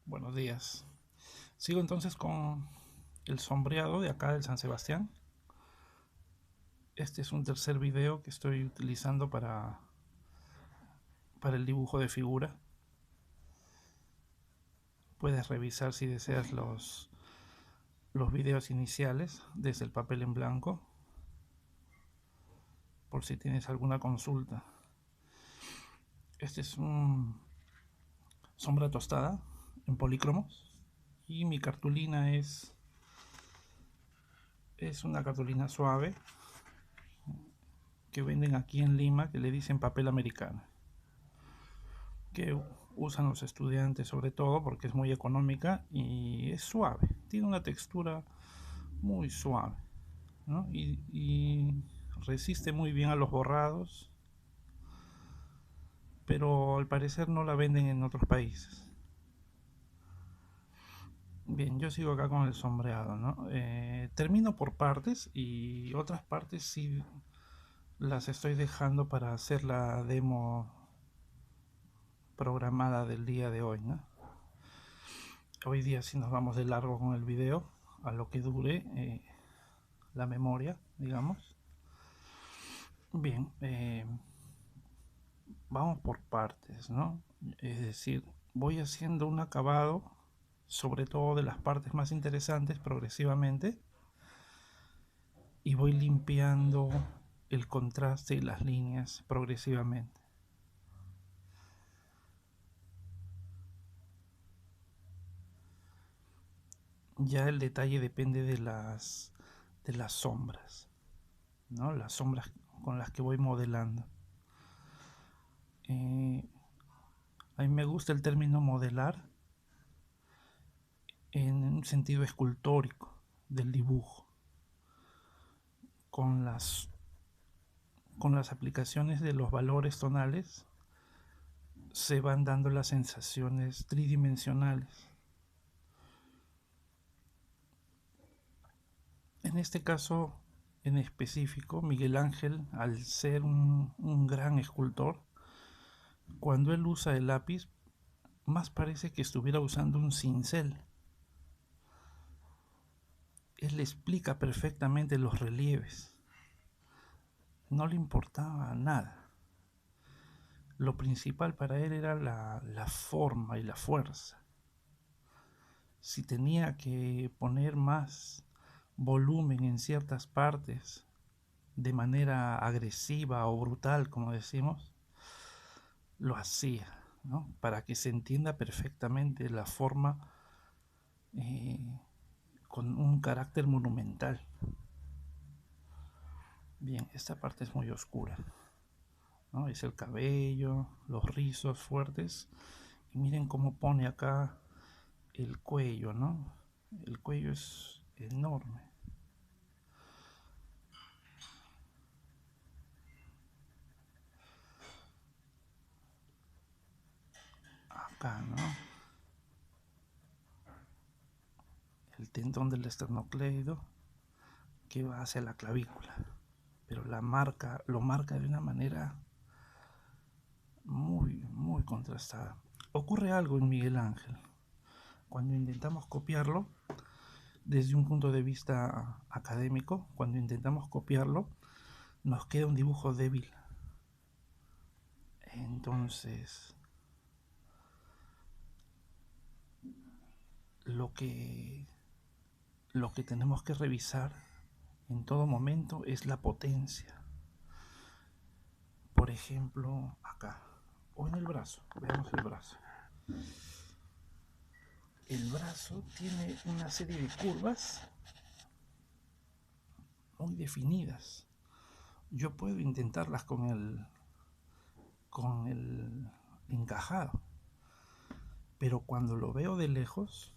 Buenos días. Sigo entonces con el sombreado de acá del San Sebastián. Este es un tercer video que estoy utilizando para el dibujo de figura. Puedes revisar si deseas los videos iniciales desde el papel en blanco, por si tienes alguna consulta. Este es un sombra tostada en polícromos y mi cartulina es una cartulina suave que venden aquí en Lima, que le dicen papel americano, que usan los estudiantes sobre todo porque es muy económica y es suave, tiene una textura muy suave, ¿no? Y resiste muy bien a los borrados, pero al parecer no la venden en otros países. Bien, yo sigo acá con el sombreado, ¿no? Termino por partes y otras partes sí las estoy dejando para hacer la demo programada del día de hoy, ¿no? Hoy día sí nos vamos de largo con el video, a lo que dure la memoria, digamos. Bien, vamos por partes, ¿no? Es decir, voy haciendo un acabado, sobre todo de las partes más interesantes, progresivamente, y voy limpiando el contraste y las líneas progresivamente. Ya el detalle depende de las sombras, ¿no? Las sombras con las que voy modelando. A mí me gusta el término modelar en un sentido escultórico del dibujo, con las aplicaciones de los valores tonales se van dando las sensaciones tridimensionales. En este caso en específico, Miguel Ángel, al ser un gran escultor, cuando él usa el lápiz, más parece que estuviera usando un cincel. Él explica perfectamente los relieves. No le importaba nada. Lo principal para él era la forma y la fuerza. Si tenía que poner más volumen en ciertas partes de manera agresiva o brutal, como decimos, lo hacía, ¿no? Para que se entienda perfectamente la forma eh, con un carácter monumental. Bien, esta parte es muy oscura, ¿no? Es el cabello, los rizos fuertes. Y miren cómo pone acá el cuello, ¿no? El cuello es enorme. Acá, ¿no? El tendón del esternocleido que va hacia la clavícula, pero lo marca de una manera muy contrastada. Ocurre algo en Miguel Ángel cuando intentamos copiarlo desde un punto de vista académico. Cuando intentamos copiarlo nos queda un dibujo débil. Entonces lo que lo que tenemos que revisar en todo momento es la potencia. Por ejemplo, acá o en el brazo. Veamos el brazo. El brazo tiene una serie de curvas muy definidas. Yo puedo intentarlas con el encajado, pero cuando lo veo de lejos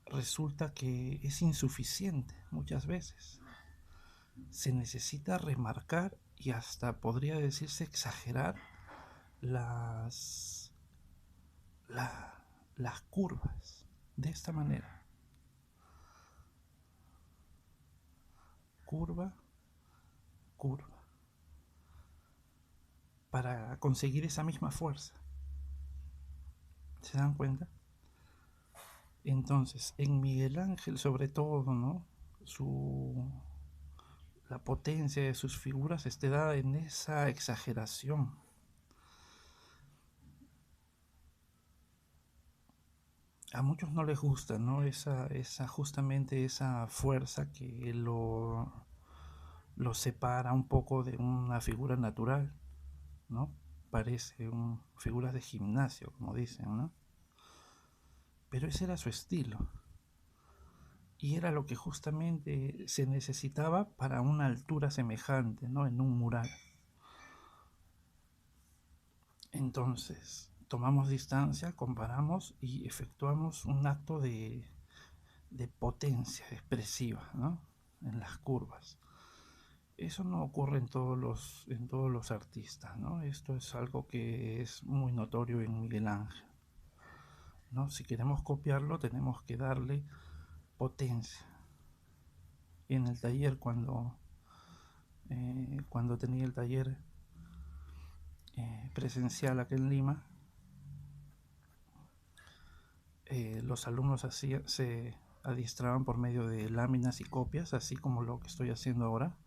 resulta que es insuficiente muchas veces. Se necesita remarcar y hasta podría decirse exagerar las, las curvas de esta manera. Curva, curva. Para conseguir esa misma fuerza. ¿Se dan cuenta? Entonces, en Miguel Ángel sobre todo, ¿no? La potencia de sus figuras esté dada en esa exageración. A muchos no les gusta, ¿no? Justamente esa fuerza que lo separa un poco de una figura natural, ¿no? Parece figuras de gimnasio, como dicen, ¿no? Pero ese era su estilo. Y era lo que justamente se necesitaba para una altura semejante, ¿no? En un mural. Entonces, tomamos distancia, comparamos y efectuamos un acto de potencia expresiva, ¿no? En las curvas. Eso no ocurre en todos los artistas, ¿no? Esto es algo que es muy notorio en Miguel Ángel, ¿no? Si queremos copiarlo, tenemos que darle potencia. En el taller, cuando tenía el taller presencial aquí en Lima, los alumnos se adiestraban por medio de láminas y copias, así como lo que estoy haciendo ahora,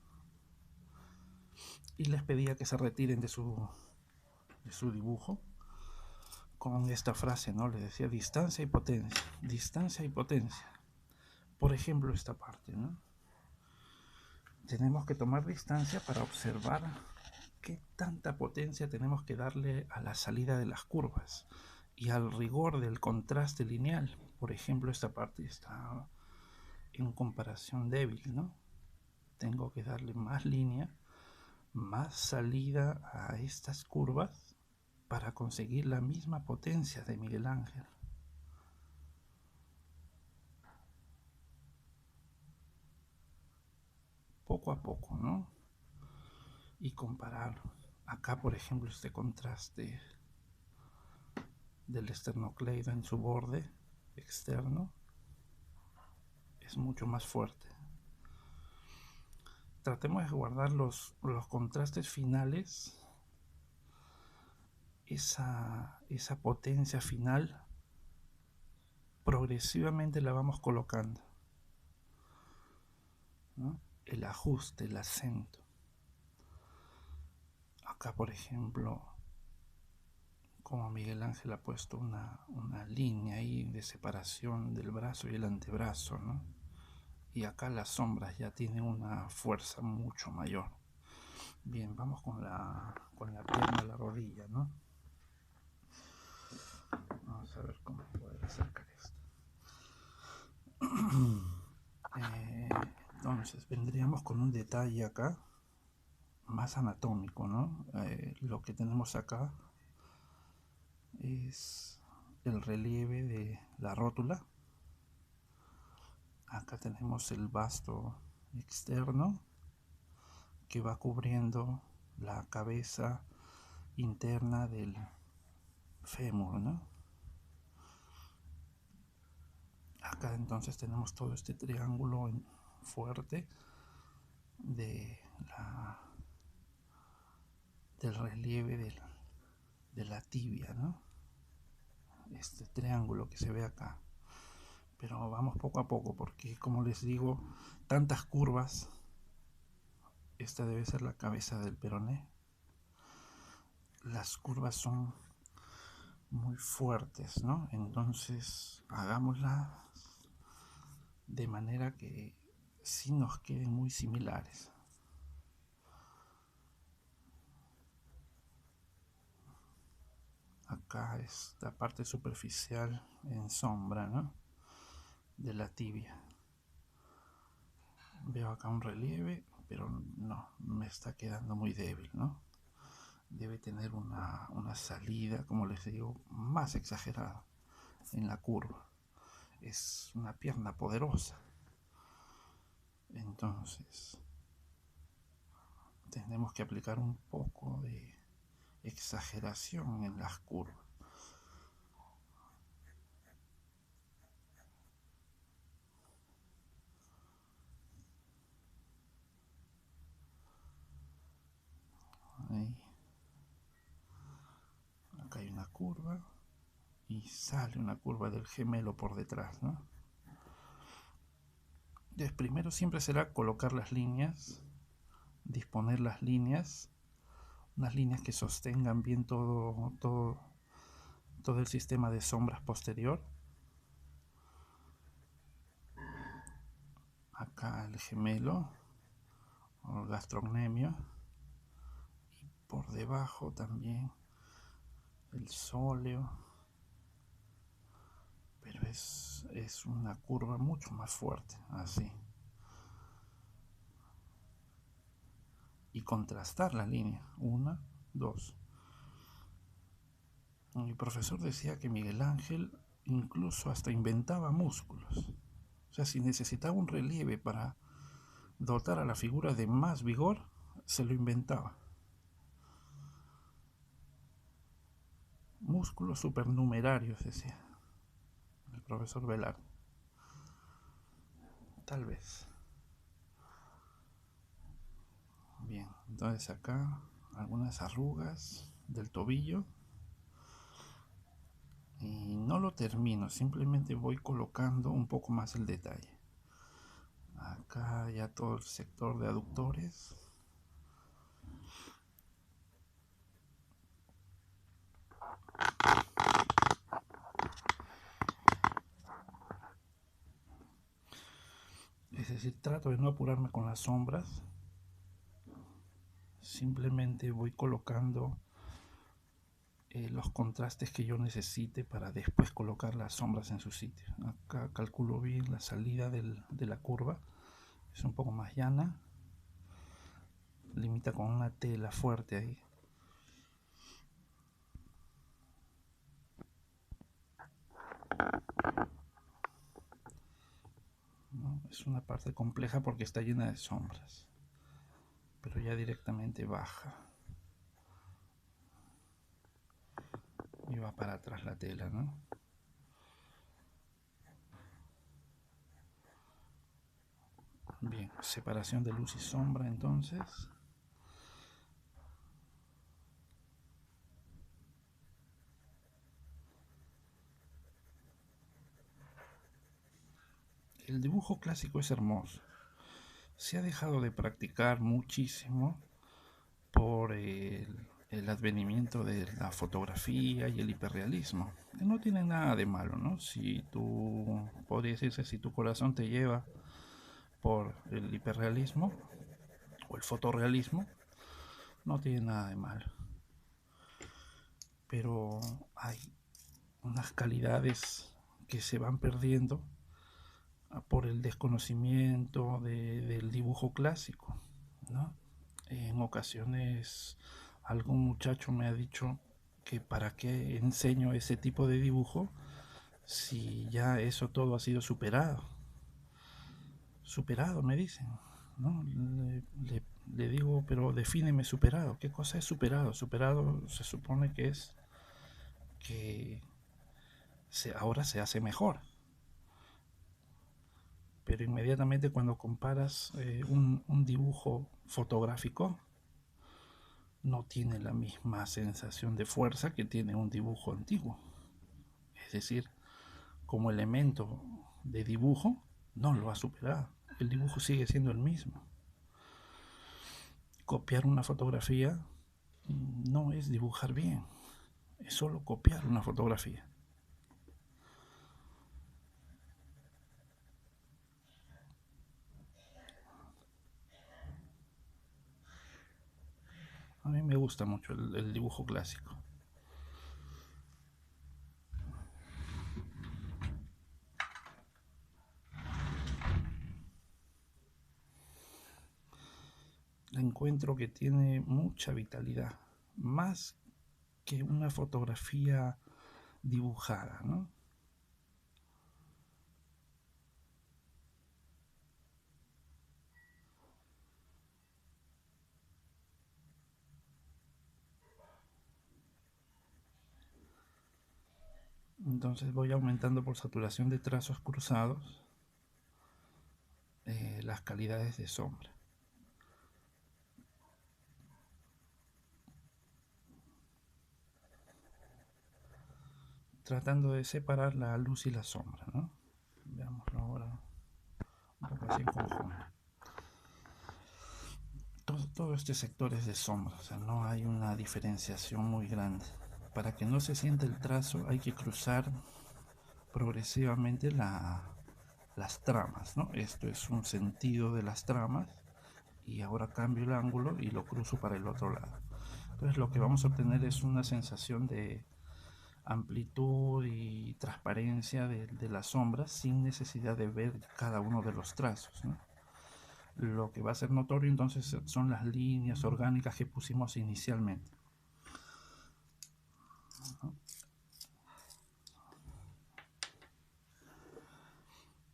y les pedía que se retiren de su dibujo con esta frase, ¿no? Les decía distancia y potencia, distancia y potencia. Por ejemplo, esta parte, ¿no? Tenemos que tomar distancia para observar qué tanta potencia tenemos que darle a la salida de las curvas y al rigor del contraste lineal. Por ejemplo, esta parte está en comparación débil, ¿no? Tengo que darle más línea, más salida a estas curvas para conseguir la misma potencia de Miguel Ángel. Poco a poco, ¿no? Y compararlo. Acá, por ejemplo, este contraste del esternocleido en su borde externo es mucho más fuerte. Tratemos de guardar los contrastes finales, esa potencia final, progresivamente la vamos colocando, ¿no? El ajuste, el acento. Acá, por ejemplo, como Miguel Ángel ha puesto una línea ahí de separación del brazo y el antebrazo, ¿no? Y acá las sombras ya tienen una fuerza mucho mayor. Bien, vamos con la pierna, la rodilla, ¿no? Vamos a ver cómo poder acercar esto. Entonces, vendríamos con un detalle acá, más anatómico, ¿no? Lo que tenemos acá es el relieve de la rótula. Acá tenemos el vasto externo que va cubriendo la cabeza interna del fémur, ¿no? Acá entonces tenemos todo este triángulo fuerte de del relieve de la tibia, ¿no? Este triángulo que se ve acá. Pero vamos poco a poco porque, como les digo, tantas curvas. Esta debe ser la cabeza del peroné. Las curvas son muy fuertes, ¿no? Entonces hagámoslas de manera que sí nos queden muy similares. Acá es la parte superficial en sombra, ¿no? De la tibia. Veo acá un relieve, pero no, me está quedando muy débil, ¿no? Debe tener una salida, como les digo, más exagerada en la curva. Es una pierna poderosa. Entonces, tenemos que aplicar un poco de exageración en las curvas. Ahí. Acá hay una curva. y sale una curva del gemelo por detrás, ¿no? Entonces, primero siempre será colocar las líneas, disponer las líneas, unas líneas que sostengan bien todo el sistema de sombras posterior. Acá el gemelo o el gastrocnemio, y por debajo también el sóleo, pero es una curva mucho más fuerte, así. Y contrastar la línea, una, dos. Mi profesor decía que Miguel Ángel incluso hasta inventaba músculos. O sea, si necesitaba un relieve para dotar a la figura de más vigor, se lo inventaba. Músculos supernumerarios, decía el profesor Velarde. Tal vez. Bien, entonces acá algunas arrugas del tobillo. Y no lo termino, simplemente voy colocando un poco más el detalle. Acá ya todo el sector de aductores. Es decir, trato de no apurarme con las sombras. Simplemente voy colocando los contrastes que yo necesite para después colocar las sombras en su sitio. Acá calculo bien la salida de la curva. Es un poco más llana. Limita con una tela fuerte ahí. ¿No? Es una parte compleja porque está llena de sombras, pero ya directamente baja y va para atrás la tela, ¿no? Bien, separación de luz y sombra entonces. El dibujo clásico es hermoso. Se ha dejado de practicar muchísimo por el advenimiento de la fotografía y el hiperrealismo. No tiene nada de malo, ¿no? Si tú, podría decirse, si tu corazón te lleva por el hiperrealismo o el fotorrealismo, no tiene nada de malo. Pero hay unas calidades que se van perdiendo por el desconocimiento del dibujo clásico, ¿no? En ocasiones algún muchacho me ha dicho que para qué enseño ese tipo de dibujo si ya eso todo ha sido superado. Superado, me dicen, ¿no? Le digo, pero defíneme superado. ¿Qué cosa es superado? Superado se supone que es que ahora se hace mejor. Pero inmediatamente cuando comparas un dibujo fotográfico, no tiene la misma sensación de fuerza que tiene un dibujo antiguo. Es decir, como elemento de dibujo, no lo ha superado. El dibujo sigue siendo el mismo. Copiar una fotografía no es dibujar bien, es solo copiar una fotografía. A mí me gusta mucho el dibujo clásico. Encuentro que tiene mucha vitalidad, más que una fotografía dibujada, ¿no? Entonces voy aumentando por saturación de trazos cruzados las calidades de sombra. tratando de separar la luz y la sombra, ¿no? Veámoslo ahora un poco así en conjunto. Todo este sector es de sombra, o sea, no hay una diferenciación muy grande. Para que no se sienta el trazo hay que cruzar progresivamente las tramas, ¿no? Esto es un sentido de las tramas y ahora cambio el ángulo y lo cruzo para el otro lado. Entonces lo que vamos a obtener es una sensación de amplitud y transparencia de las sombras sin necesidad de ver cada uno de los trazos, ¿no? Lo que va a ser notorio entonces son las líneas orgánicas que pusimos inicialmente.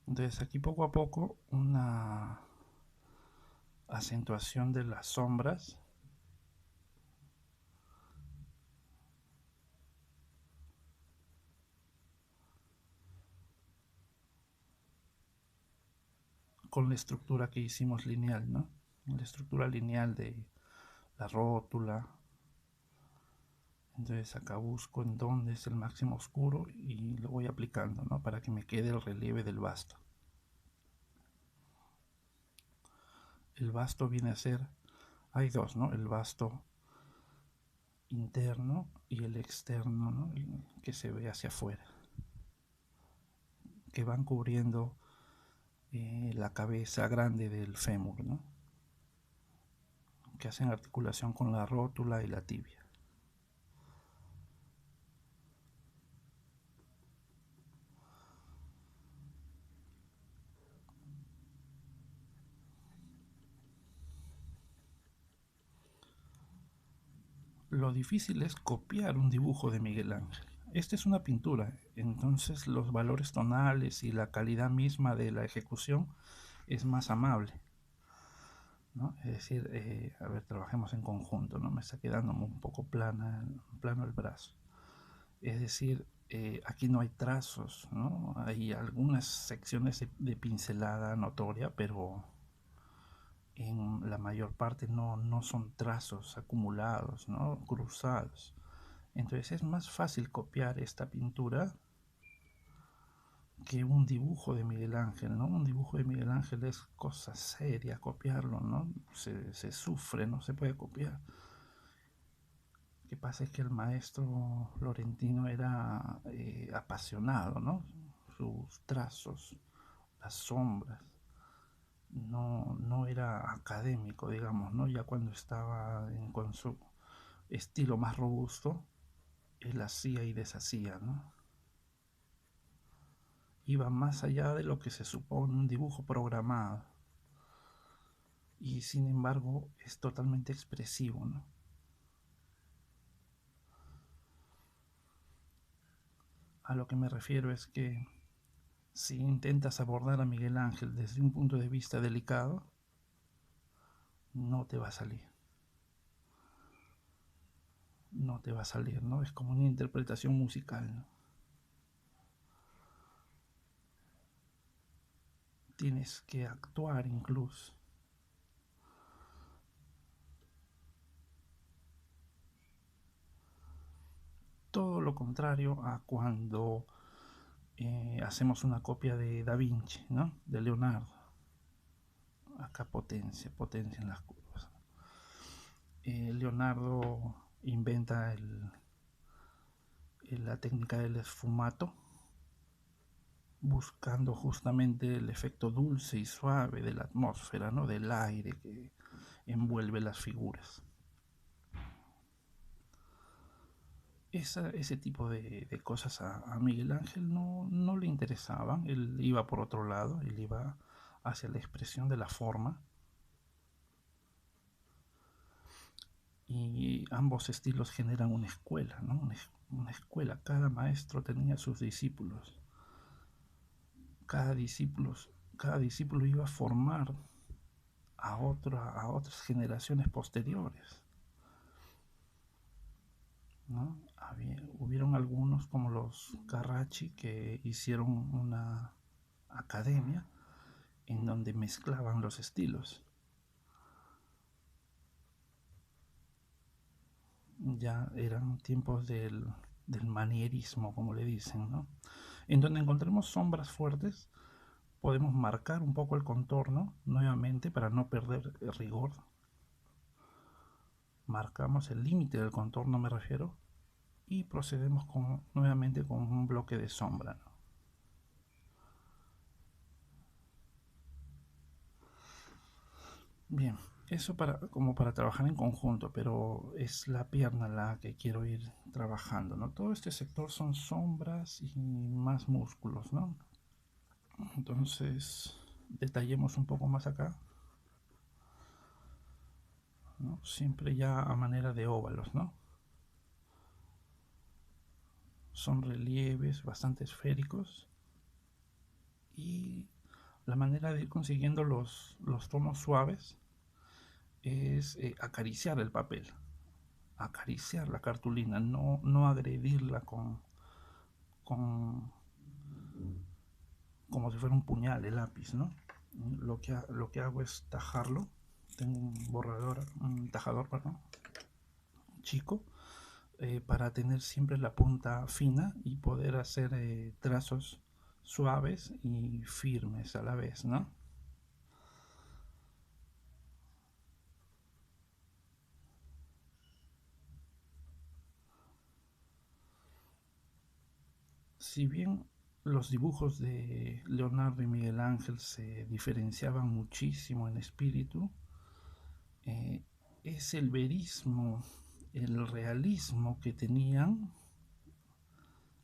Entonces aquí poco a poco una acentuación de las sombras con la estructura que hicimos lineal, ¿no? La estructura lineal de la rótula. Entonces acá busco en dónde es el máximo oscuro y lo voy aplicando, ¿no? Para que me quede el relieve del basto. El basto viene a ser, hay dos, ¿no? El basto interno y el externo, ¿no? Que se ve hacia afuera, que van cubriendo la cabeza grande del fémur, ¿no? Que hacen articulación con la rótula y la tibia. Lo difícil es copiar un dibujo de Miguel Ángel. Esta es una pintura, entonces los valores tonales y la calidad misma de la ejecución es más amable, ¿no? Es decir, a ver, trabajemos en conjunto, ¿no? Me está quedando un poco plano el brazo. Es decir, aquí no hay trazos, ¿no? Hay algunas secciones de pincelada notoria, pero en la mayor parte no son trazos acumulados, ¿no? Cruzados. Entonces es más fácil copiar esta pintura que un dibujo de Miguel Ángel, ¿no? Un dibujo de Miguel Ángel es cosa seria copiarlo, ¿no? Se sufre, no se puede copiar. Lo que pasa es que el maestro florentino era apasionado, ¿no? Sus trazos, las sombras, no era académico, digamos, ¿no? Ya cuando estaba con su estilo más robusto, él hacía y deshacía, ¿no? Iba más allá de lo que se supone un dibujo programado y sin embargo es totalmente expresivo, ¿no? A lo que me refiero es que si intentas abordar a Miguel Ángel desde un punto de vista delicado, no te va a salir. No te va a salir, ¿no? Es como una interpretación musical, ¿no? Tienes que actuar incluso. Todo lo contrario a cuando hacemos una copia de Da Vinci, ¿no? De Leonardo. Acá potencia en las curvas. Leonardo inventa la técnica del esfumato, buscando justamente el efecto dulce y suave de la atmósfera, ¿no? Del aire que envuelve las figuras. Ese tipo de cosas a Miguel Ángel no le interesaban, él iba por otro lado, él iba hacia la expresión de la forma, y ambos estilos generan una escuela, ¿no? Una escuela, cada maestro tenía sus discípulos, cada discípulo, cada discípulo iba a formar a otras generaciones posteriores, ¿no? Hubieron algunos como los Carracci que hicieron una academia en donde mezclaban los estilos. Ya eran tiempos del del manierismo, como le dicen, ¿no? En donde encontremos sombras fuertes, podemos marcar un poco el contorno nuevamente para no perder el rigor. Marcamos el límite del contorno, me refiero, y procedemos nuevamente con un bloque de sombra, ¿no? Bien, eso como para trabajar en conjunto, pero es la pierna la que quiero ir trabajando, ¿no? Todo este sector son sombras y más músculos, ¿no? Entonces, detallemos un poco más acá, ¿no? Siempre ya a manera de óvalos, ¿no? Son relieves bastante esféricos y la manera de ir consiguiendo los tonos suaves es acariciar el papel, acariciar la cartulina, no agredirla con como si fuera un puñal el lápiz, ¿no? Lo que hago es tajarlo. Tengo un tajador, perdón, chico, para tener siempre la punta fina y poder hacer trazos suaves y firmes a la vez, ¿no? Si bien los dibujos de Leonardo y Miguel Ángel se diferenciaban muchísimo en espíritu, eh, es el verismo, el realismo que tenían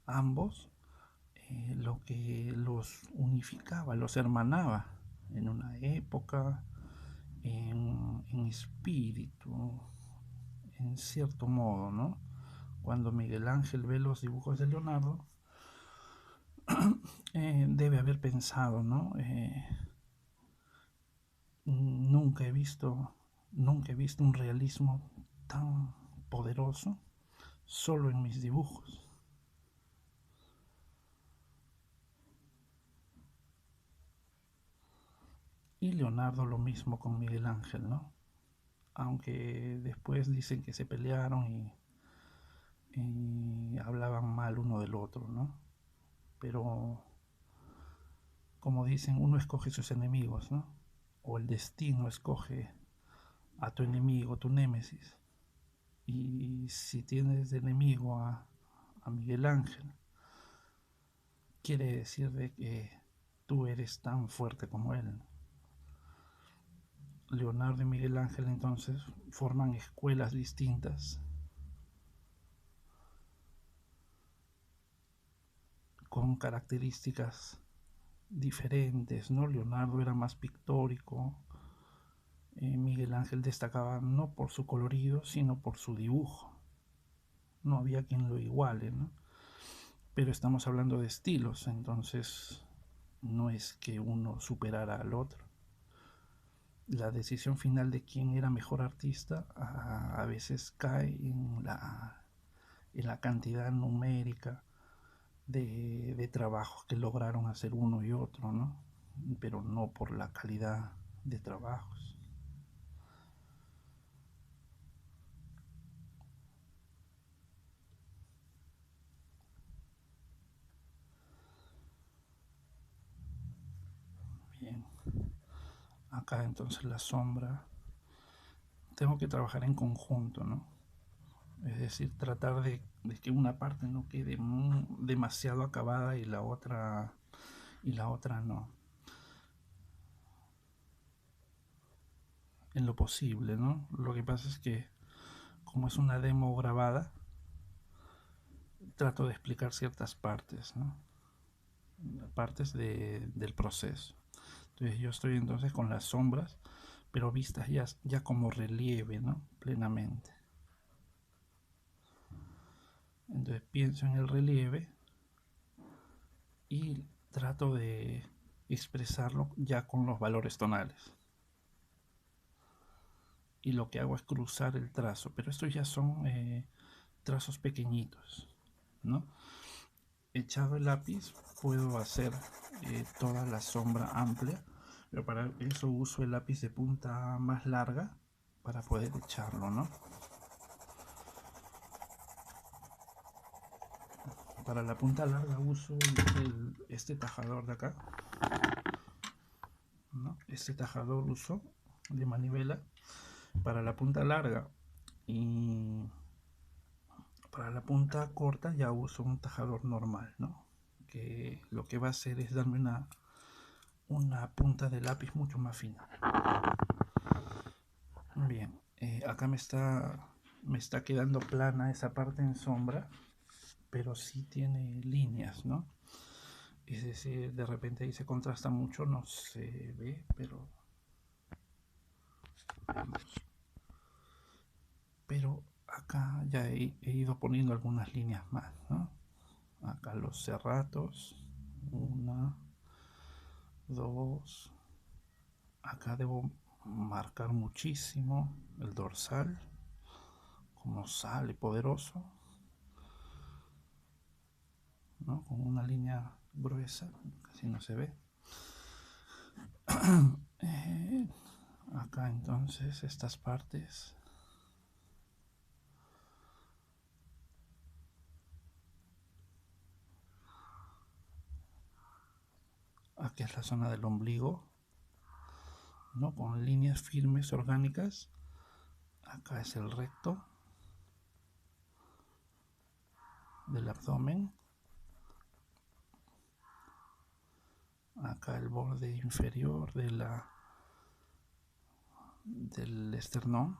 ambos, lo que los unificaba, los hermanaba en una época, en espíritu, en cierto modo, ¿no? Cuando Miguel Ángel ve los dibujos de Leonardo, debe haber pensado, ¿no? Nunca he visto, nunca he visto un realismo tan poderoso solo en mis dibujos. Y Leonardo lo mismo con Miguel Ángel, ¿no? Aunque después dicen que se pelearon y hablaban mal uno del otro, ¿no? Pero como dicen, uno escoge sus enemigos, ¿no? O el destino escoge a tu enemigo, tu némesis. Y si tienes de enemigo a Miguel Ángel, quiere decir de que tú eres tan fuerte como él. Leonardo y Miguel Ángel entonces forman escuelas distintas con características diferentes, ¿no? Leonardo era más pictórico, Miguel Ángel destacaba no por su colorido, sino por su dibujo. No había quien lo iguale, ¿no? Pero estamos hablando de estilos, entonces no es que uno superara al otro. La decisión final de quién era mejor artista a veces cae en la cantidad numérica de trabajos que lograron hacer uno y otro, ¿no? Pero no por la calidad de trabajos. Bien, acá entonces la sombra, tengo que trabajar en conjunto, ¿no? Es decir, tratar de que una parte no quede demasiado acabada y la otra no. En lo posible, ¿no? Lo que pasa es que como es una demo grabada, trato de explicar ciertas partes, ¿no? Partes del proceso. Entonces yo estoy entonces con las sombras, pero vistas ya como relieve, ¿no? Plenamente. Entonces pienso en el relieve y trato de expresarlo ya con los valores tonales. Y lo que hago es cruzar el trazo, pero estos ya son trazos pequeñitos, ¿no? Echado el lápiz puedo hacer toda la sombra amplia, pero para eso uso el lápiz de punta más larga para poder echarlo, ¿no? para la punta larga uso este tajador de acá, ¿no? Este tajador uso de manivela para la punta larga, y para la punta corta ya uso un tajador normal, ¿no? Que lo que va a hacer es darme una punta de lápiz mucho más fina. Bien, acá me está quedando plana esa parte en sombra, pero sí tiene líneas, ¿no? Es decir, de repente ahí se contrasta mucho, no se ve, pero acá ya he ido poniendo algunas líneas más, ¿no? Acá los cerratos, una, dos, acá debo marcar muchísimo el dorsal, como sale poderoso, ¿no? Con una línea gruesa, casi no se ve. Acá entonces estas partes, aquí es la zona del ombligo, ¿no? Con líneas firmes orgánicas. Acá es el recto del abdomen, acá el borde inferior del esternón,